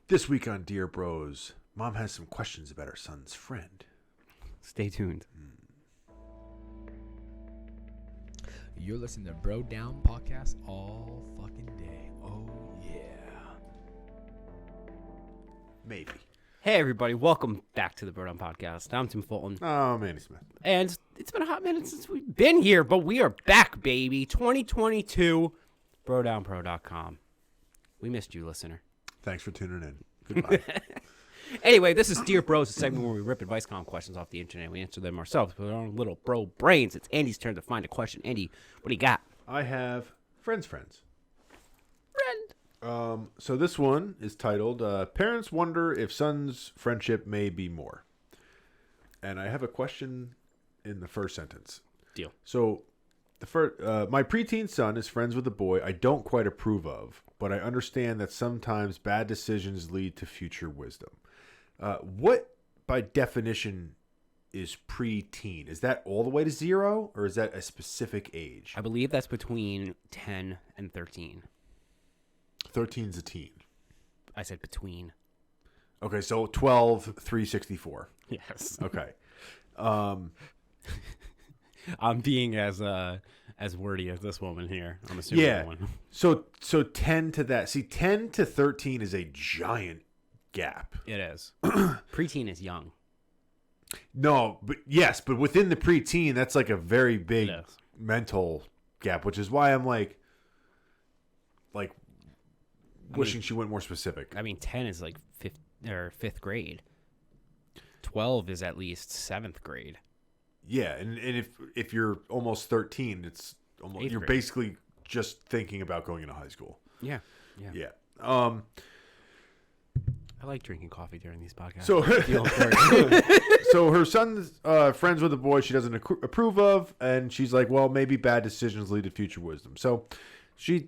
This week on Dear Bros, Mom has some questions about her son's friend. Stay tuned. You're listening to Bro Down Podcast all fucking day. Oh, yeah. Maybe. Hey, everybody. Welcome back to the Bro Down Podcast. I'm Tim Fulton. Oh, Manny Smith. And it's been a hot minute since we've been here, but we are back, baby. 2022, BroDownPro.com. We missed you, listener. Thanks for tuning in. Goodbye. Anyway, this is Dear Bros, a segment where we rip advice column questions off the internet. We answer them ourselves with our own little bro brains. It's Andy's turn to find a question. Andy, what do you got? I have friends. Friend. So this one is titled, Parents Wonder If Son's Friendship May Be More. And I have a question in the first sentence. Deal. So, my preteen son is friends with a boy I don't quite approve of, but I understand that sometimes bad decisions lead to future wisdom. What, by definition, is preteen? Is that all the way to 0, or is that a specific age? I believe that's between 10 and 13. 13's a teen. I said between. Okay, so 12, 364. Yes. Okay. I'm being as wordy as this woman here. I'm assuming. Yeah. So 10 to that. See, 10 to 13 is a giant gap. It is. Preteen is young. No, but yes, but within the preteen, that's like a very big It is. mental gap, which is why I'm like wishing she went more specific. I mean, 10 is like fifth grade. 12 is at least 7th grade. Yeah, and if you're almost 13, it's almost Eighth you're grade. basically just thinking about going into high school. Yeah. Yeah. I like drinking coffee during these podcasts. So Feel important. so her son's friends with a boy she doesn't approve of, and she's like, well, maybe bad decisions lead to future wisdom. So she's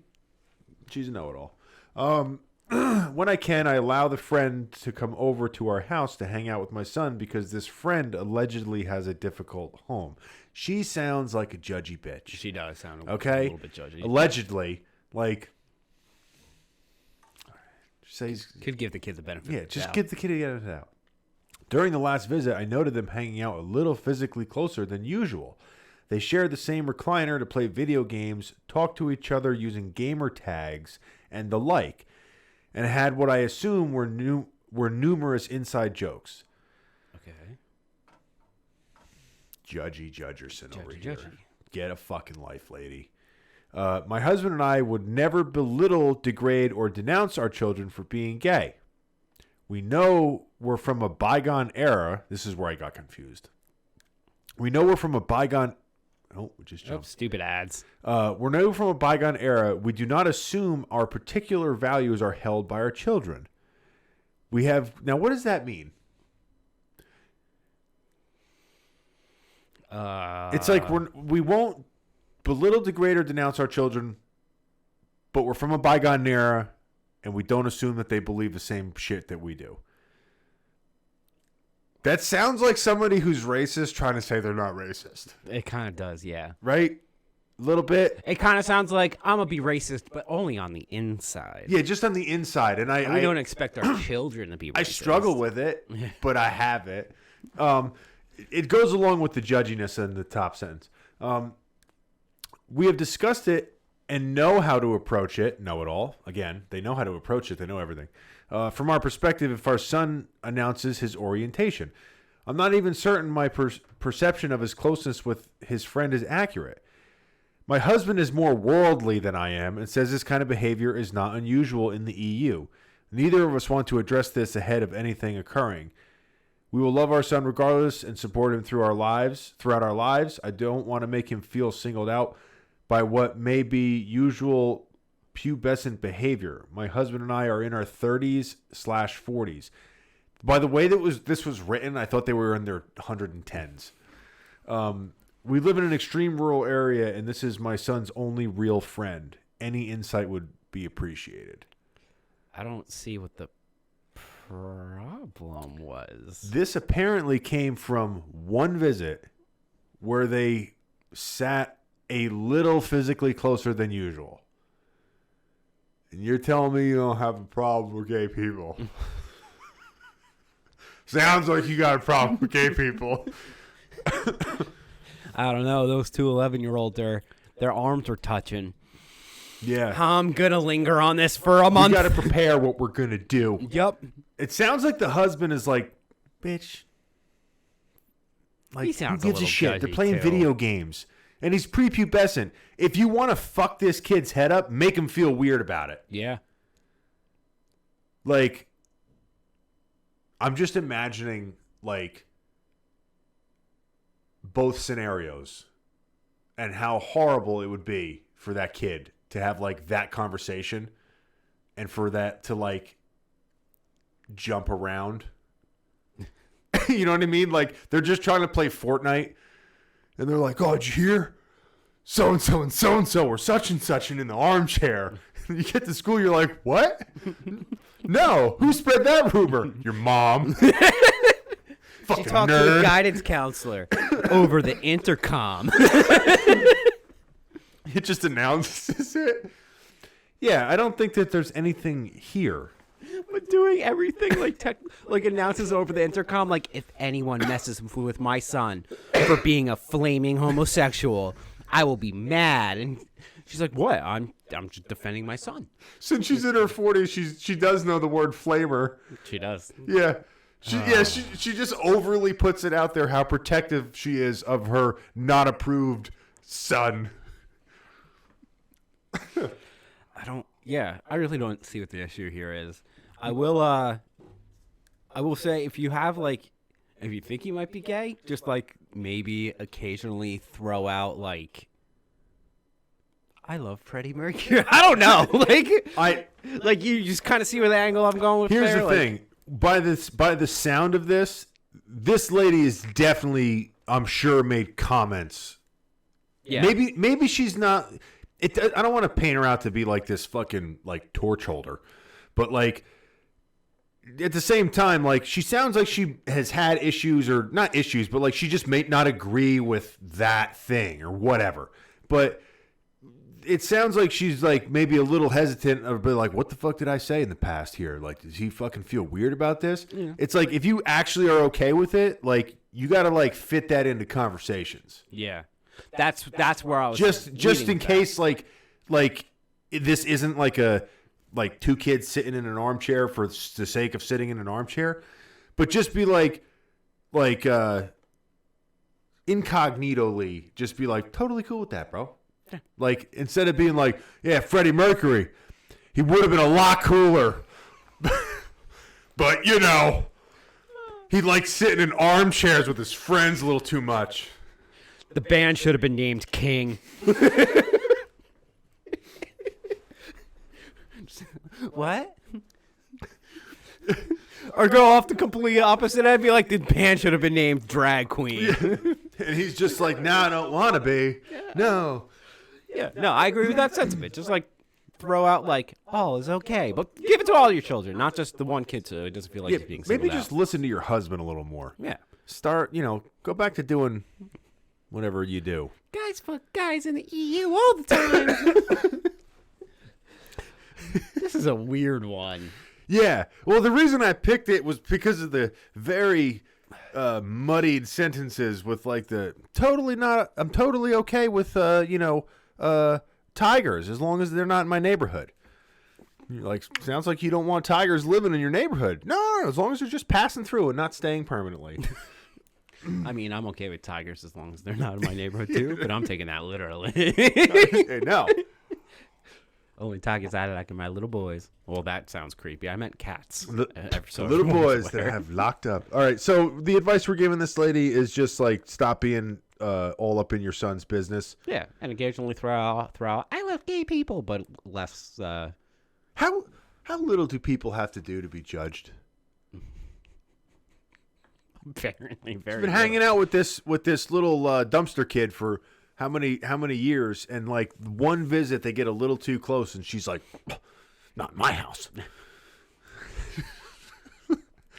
a know-it-all. When I can, I allow the friend to come over to our house to hang out with my son because this friend allegedly has a difficult home. She sounds like a judgy bitch. She does sound a Okay? little bit judgy. Allegedly, like, says, Could give the kids a benefit. yeah, of the just doubt. give the kid a out. During the last visit, I noted them hanging out a little physically closer than usual. They shared the same recliner to play video games, talk to each other using gamer tags, and the like, and had what I assume were numerous inside jokes. Okay. Judgy Judgerson over here. Judgy. Get a fucking life, lady. My husband and I would never belittle, degrade, or denounce our children for being gay. We know we're from a bygone era. This is where I got confused. We know we're from a bygone... Oh, we just jumped. Stupid ads. We're now from a bygone era. We do not assume our particular values are held by our children. We have... Now, what does that mean? It's like we won't belittle, degrade, or denounce our children, but we're from a bygone era, and we don't assume that they believe the same shit that we do. That sounds like somebody who's racist trying to say they're not racist. It kind of does, yeah. Right? A little bit. It kind of sounds like I'm going to be racist, but only on the inside. Yeah, just on the inside. And We don't expect our children to be racist. I struggle with it, but I have it. It goes along with the judginess in the top sentence. We have discussed it and know how to approach it. Know it all. Again, they know how to approach it. They know everything. From our perspective, if our son announces his orientation, I'm not even certain my perception of his closeness with his friend is accurate. My husband is more worldly than I am and says this kind of behavior is not unusual in the EU. Neither of us want to address this ahead of anything occurring. We will love our son regardless and support him throughout our lives. I don't want to make him feel singled out by what may be usual pubescent behavior. My husband and I are in our 30s/40s. By the way this was written, I thought they were in their 110s. We live in an extreme rural area, and this is my son's only real friend. Any insight would be appreciated. I don't see what the problem was. This apparently came from one visit where they sat a little physically closer than usual. And you're telling me you don't have a problem with gay people. Sounds like you got a problem with gay people. I don't know. Those two 11-year-olds, their arms were touching. Yeah. I'm going to linger on this for a month. We got to prepare what we're going to do. Yep. It sounds like the husband is like, bitch. Like, He sounds who gives a little shit? They're judgy, playing too. video games. And he's prepubescent. If you want to fuck this kid's head up, make him feel weird about it. Yeah. Like, I'm just imagining, like, both scenarios and how horrible it would be for that kid to have, like, that conversation and for that to, like, jump around. You know what I mean? Like, they're just trying to play Fortnite and they're like, oh, did you hear? So-and-so and so-and-so or such and such and in the armchair. You get to school, you're like, what? No. Who spread that rumor? Your mom. She Fucking talked to nerd. a guidance counselor over the intercom. It just announces it. Yeah, I don't think that there's anything here. But doing everything like announces over the intercom, like, if anyone messes with my son for being a flaming homosexual, I will be mad. And she's like, what? I'm just defending my son. Since she's in her 40s, she does know the word flamer. She does. Yeah. She just overly puts it out there how protective she is of her not approved son. I really don't see what the issue here is. I will say, if you think he might be gay, just like maybe occasionally throw out like, I love Freddie Mercury. I don't know. Like you just kind of see where the angle I'm going with. Here's there. the Like, thing. By the sound of this lady is definitely, I'm sure, made comments. Yeah. Maybe she's not. I don't want to paint her out to be like this fucking like torch holder, but like at the same time, like she sounds like she has had issues, or not issues, but like she just may not agree with that thing or whatever. But it sounds like she's like maybe a little hesitant or be like, what the fuck did I say in the past here? Like, does he fucking feel weird about this? Yeah. It's like, if you actually are okay with it, like you got to like fit that into conversations. Yeah. That's where I was just in case like this isn't like two kids sitting in an armchair for the sake of sitting in an armchair, but just be like incognitally, just be like totally cool with that, bro. Yeah. Like, instead of being like, yeah, Freddie Mercury, he would have been a lot cooler, but you know, he likes sitting in armchairs with his friends a little too much. The band should have been named King. What? Or go off the complete opposite end, be like, the band should have been named Drag Queen. Yeah. And he's just like, nah, I don't want to be. Yeah. No. Yeah, no, I agree with that sentiment. Just like throw out like, all is okay, but give it to all your children, not just the one kid, so it doesn't feel like he's being singled maybe out. just listen to your husband a little more. Yeah. Start, go back to doing whatever you do. Guys fuck guys in the EU all the time. This is a weird one. Yeah. Well, the reason I picked it was because of the very muddied sentences with like I'm totally okay with, tigers as long as they're not in my neighborhood. You're like, sounds like you don't want tigers living in your neighborhood. No, as long as they're just passing through and not staying permanently. I mean, I'm okay with tigers as long as they're not in my neighborhood too, but I'm taking that literally. Hey, no. Only tigers I like are my little boys. Well, that sounds creepy. I meant cats. Little boys that have locked up. All right, so the advice we're giving this lady is just like, stop being all up in your son's business. Yeah, and occasionally throw out, I love gay people, but less. How little do people have to do to be judged? Apparently, very. She's been hanging out with this little dumpster kid for how many years, and like one visit they get a little too close, and she's like, "Not in my house."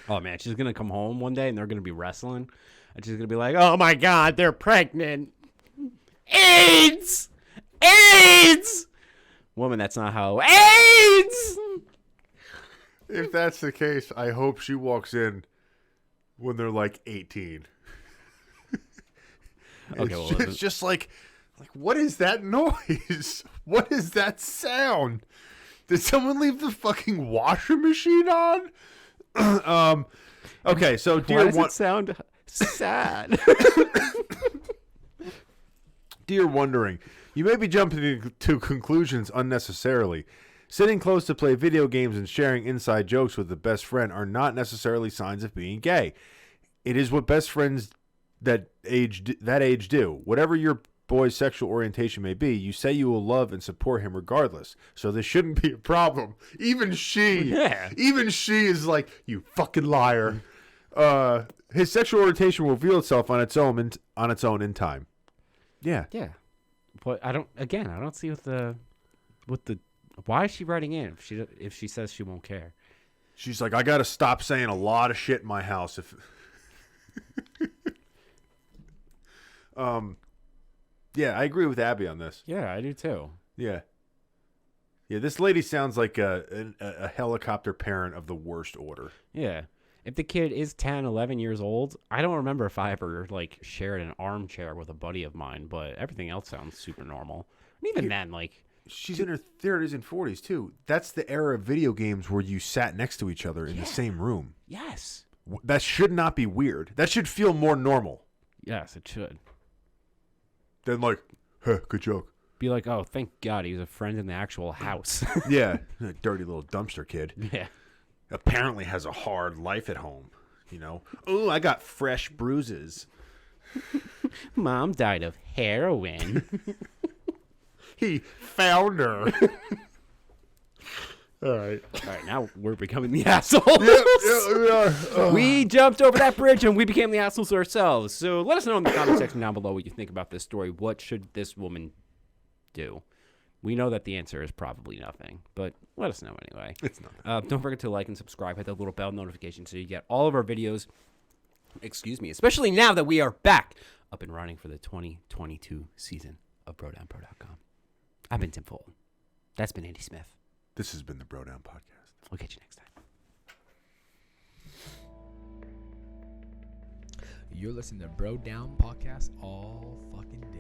Oh man, she's gonna come home one day and they're gonna be wrestling, and she's gonna be like, "Oh my God, they're pregnant! AIDS! AIDS!" woman, that's not how AIDS. If that's the case, I hope she walks in when they're like 18. Okay, well, It's just like, what is that noise? What is that sound? Did someone leave the fucking washing machine on? Okay, so why dear does it sound sad? dear wondering, you may be jumping to conclusions unnecessarily. Sitting close to play video games and sharing inside jokes with a best friend are not necessarily signs of being gay. It is what best friends that age do. Whatever your boy's sexual orientation may be, you say you will love and support him regardless. So this shouldn't be a problem. Even she is like, you fucking liar. His sexual orientation will reveal itself on its own in time. Yeah. Yeah, but I don't see what the why is she writing in if she says she won't care? She's like, I got to stop saying a lot of shit in my house. If yeah, I agree with Abby on this. Yeah, I do too. Yeah. This lady sounds like a helicopter parent of the worst order. Yeah. If the kid is 10, 11 years old, I don't remember if I ever like shared an armchair with a buddy of mine, but everything else sounds super normal. And even then, like, she's in her 30s and 40s too. That's the era of video games where you sat next to each other in the same room. yes. That should not be weird. That should feel more normal Yes, it should. than like, huh, good joke. Be like, oh, thank God he's a friend in the actual house. Yeah, dirty little dumpster kid. Yeah. Apparently has a hard life at home. You know, oh, I got fresh bruises. Mom died of heroin. He found her. All right. All right, now we're becoming the assholes. Yeah, we are. We jumped over that bridge and we became the assholes ourselves. So let us know in the comment section down below what you think about this story. What should this woman do? We know that the answer is probably nothing, but let us know anyway. It's nothing. Don't forget to like and subscribe. Hit that little bell notification so you get all of our videos. Especially now that we are back up and running for the 2022 season of BroDownPro.com. I've been Tim Fulton. That's been Andy Smith. This has been the Bro Down Podcast. We'll catch you next time. You're listening to Bro Down Podcast all fucking day.